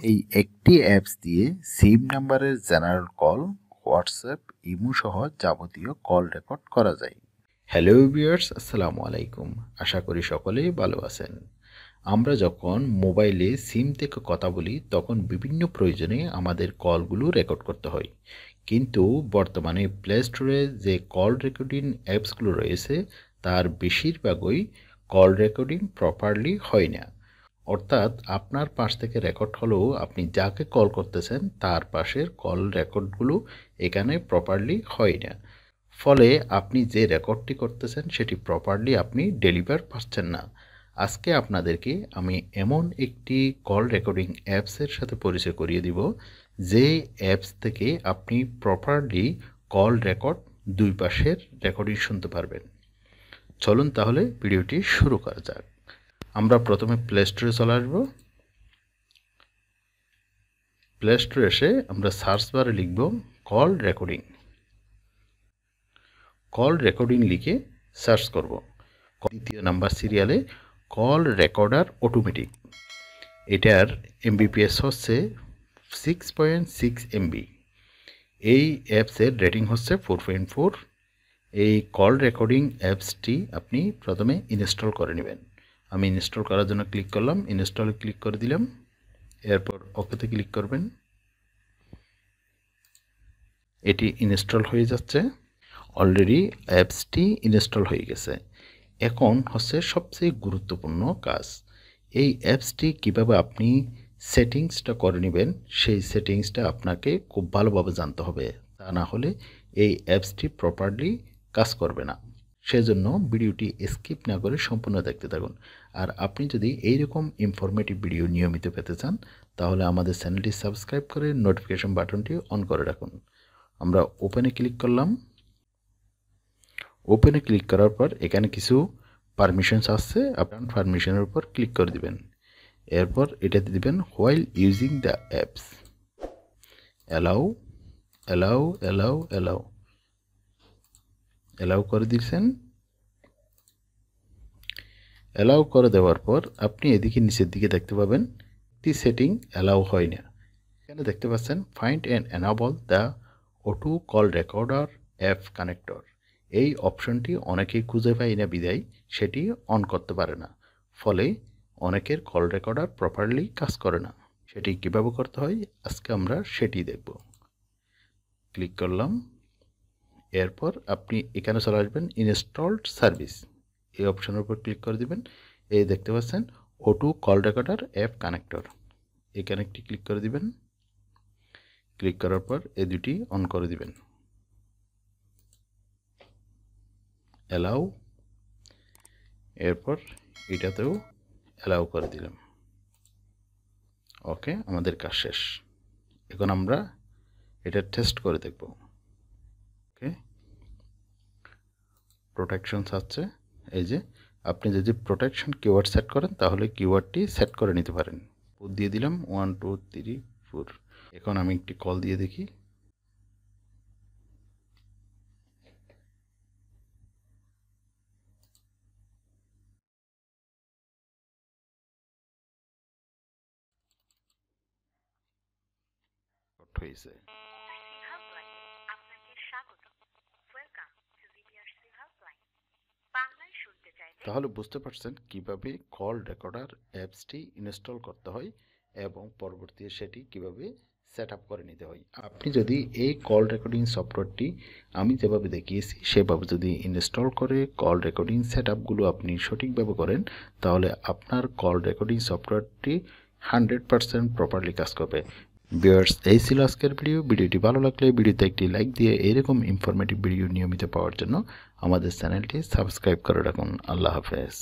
এই একটি অ্যাপস দিয়ে সিম নাম্বারের জেনারেল কল, হোয়াটসঅ্যাপ, ইমো সহ যাবতীয় কল রেকর্ড করা যায়। হ্যালো ভিউয়ার্স, আসসালামু আলাইকুম। আশা করি সকলেই ভালো আছেন। আমরা যখন মোবাইলে সিম থেকে কথা বলি তখন বিভিন্ন প্রয়োজনে আমাদের কলগুলো রেকর্ড করতে হয়, কিন্তু বর্তমানে প্লে স্টোরে যে কল রেকর্ডিং অ্যাপসগুলো রয়েছে তার বেশিরভাগই কল রেকর্ডিং প্রপারলি হয় না। অর্থাৎ আপনার পাশ থেকে রেকর্ড হলেও আপনি যাকে কল করতেছেন তার পাশের কল রেকর্ডগুলো এখানে প্রপারলি হয় না। ফলে আপনি যে রেকর্ডটি করতেছেন সেটি প্রপারলি আপনি ডেলিভার পাচ্ছেন না। আজকে আপনাদেরকে আমি এমন একটি কল রেকর্ডিং অ্যাপসের সাথে পরিচয় করিয়ে দিব, যে অ্যাপস থেকে আপনি প্রপারলি কল রেকর্ড দুই পাশের রেকর্ডিং শুনতে পারবেন। চলুন তাহলে ভিডিওটি শুরু করা যাক। আমরা প্রথমে প্লে স্টোরে চলে আসব। প্লে স্টোরে এসে আমরা সার্চ বারে লিখব কল রেকর্ডিং। কল রেকর্ডিং লিখে সার্চ করব। দ্বিতীয় নাম্বার সিরিয়ালে কল রেকর্ডার অটোমেটিক। এটার এমবিপিএস হচ্ছে 6.6 MB। এই অ্যাপসের রেটিং হচ্ছে 4.4। এই কল রেকর্ডিং অ্যাপসটি আপনি প্রথমে ইনস্টল করে নেবেন। আমি ইনস্টল করার জন্য ক্লিক করলাম, ইনস্টলে ক্লিক করে দিলাম, এরপর ওকেতে ক্লিক করবেন। এটি ইনস্টল হয়ে যাচ্ছে। অলরেডি অ্যাপসটি ইনস্টল হয়ে গেছে। এখন হচ্ছে সবচেয়ে গুরুত্বপূর্ণ কাজ, এই অ্যাপসটি কিভাবে আপনি সেটিংসটা করে নেবেন সেই সেটিংসটা আপনাকে খুব ভালোভাবে জানতে হবে, তা না হলে এই অ্যাপসটি প্রপারলি কাজ করবে না। সেজন্য ভিডিওটি স্কিপ না করে সম্পূর্ণ দেখতে থাকুন। আর আপনি যদি এইরকম ইনফরমেটিভ ভিডিও নিয়মিত পেতে চান তাহলে আমাদের চ্যানেলটি সাবস্ক্রাইব করে নোটিফিকেশন বাটনটি অন করে রাখুন। আমরা ওপেনে ক্লিক করলাম। ওপেনে ক্লিক করার পর এখানে কিছু পারমিশনস আসছে, আপনার পারমিশনের উপর ক্লিক করে দিবেন। এরপর এটাতে দিবেন while using the apps, allow allow allow allow allow করে দিয়েছেন। অ্যালাউ করে দেওয়ার পর আপনি এদিকে নিচের দিকে দেখতে পাবেন একটি সেটিং অ্যালাউ হয় না। এখানে দেখতে পাচ্ছেন find and enable the auto call recorder app connector. এই অপশনটি অনেকেই খুঁজে পায় না বিদায় সেটি অন করতে পারে না, ফলে অনেকের কল রেকর্ডার প্রপারলি কাজ করে না। সেটি কীভাবে করতে হয় আজকে আমরা সেটি দেখব। ক্লিক করলাম, এরপর আপনি এখানে চলে আসবেন ইনস্টলড সার্ভিস, এই অপশনের উপর ক্লিক করে দিবেন। এই দেখতে পাচ্ছেন auto call recorder app connector, এখানে একটি ক্লিক করে দিবেন। ক্লিক করার পর এই দুটি অন করে দিবেন, অ্যালাউ, এরপর এটাতেও অ্যালাউ করে দিলাম। ওকে, আমাদের কাজ শেষ। এখন আমরা এটা টেস্ট করে দেখব। ওকে, প্রোটেকশনস আছে। এই যে আপনি যদি প্রোটেকশন কিওয়ার্ড সেট করেন তাহলে কিওয়ার্ডটি সেট করে নিতে পারেন। দিয়ে দিলাম 1 2 3 4। এখন আমি একটি কল দিয়ে দেখি। হয়েছে। তাহলে বুঝতে পারছেন কিভাবে কল রেকর্ডার অ্যাপসটি ইনস্টল করতে হয় এবং পরবর্তীতে সেটি কিভাবে সেট আপ করে নিতে হয়। আপনি যদি এই কল রেকর্ডিং সফটওয়্যারটি আমি যেভাবে দেখিয়েছি সেভাবে যদি ইনস্টল করে কল রেকর্ডিং সেট আপগুলো আপনি সঠিকভাবে করেন তাহলে আপনার কল রেকর্ডিং সফটওয়্যারটি 100% প্রপারলি কাজ করবে। ভিউয়ার্স, এই ছিল আজকের ভিডিওটি ভালো লাগলে ভিডিওতে একটি লাইক দিয়ে এরকম ইনফরমেটিভ ভিডিও নিয়মিত পাওয়ার জন্য আমাদের চ্যানেলটি সাবস্ক্রাইব করে রাখুন। আল্লাহ হাফেজ।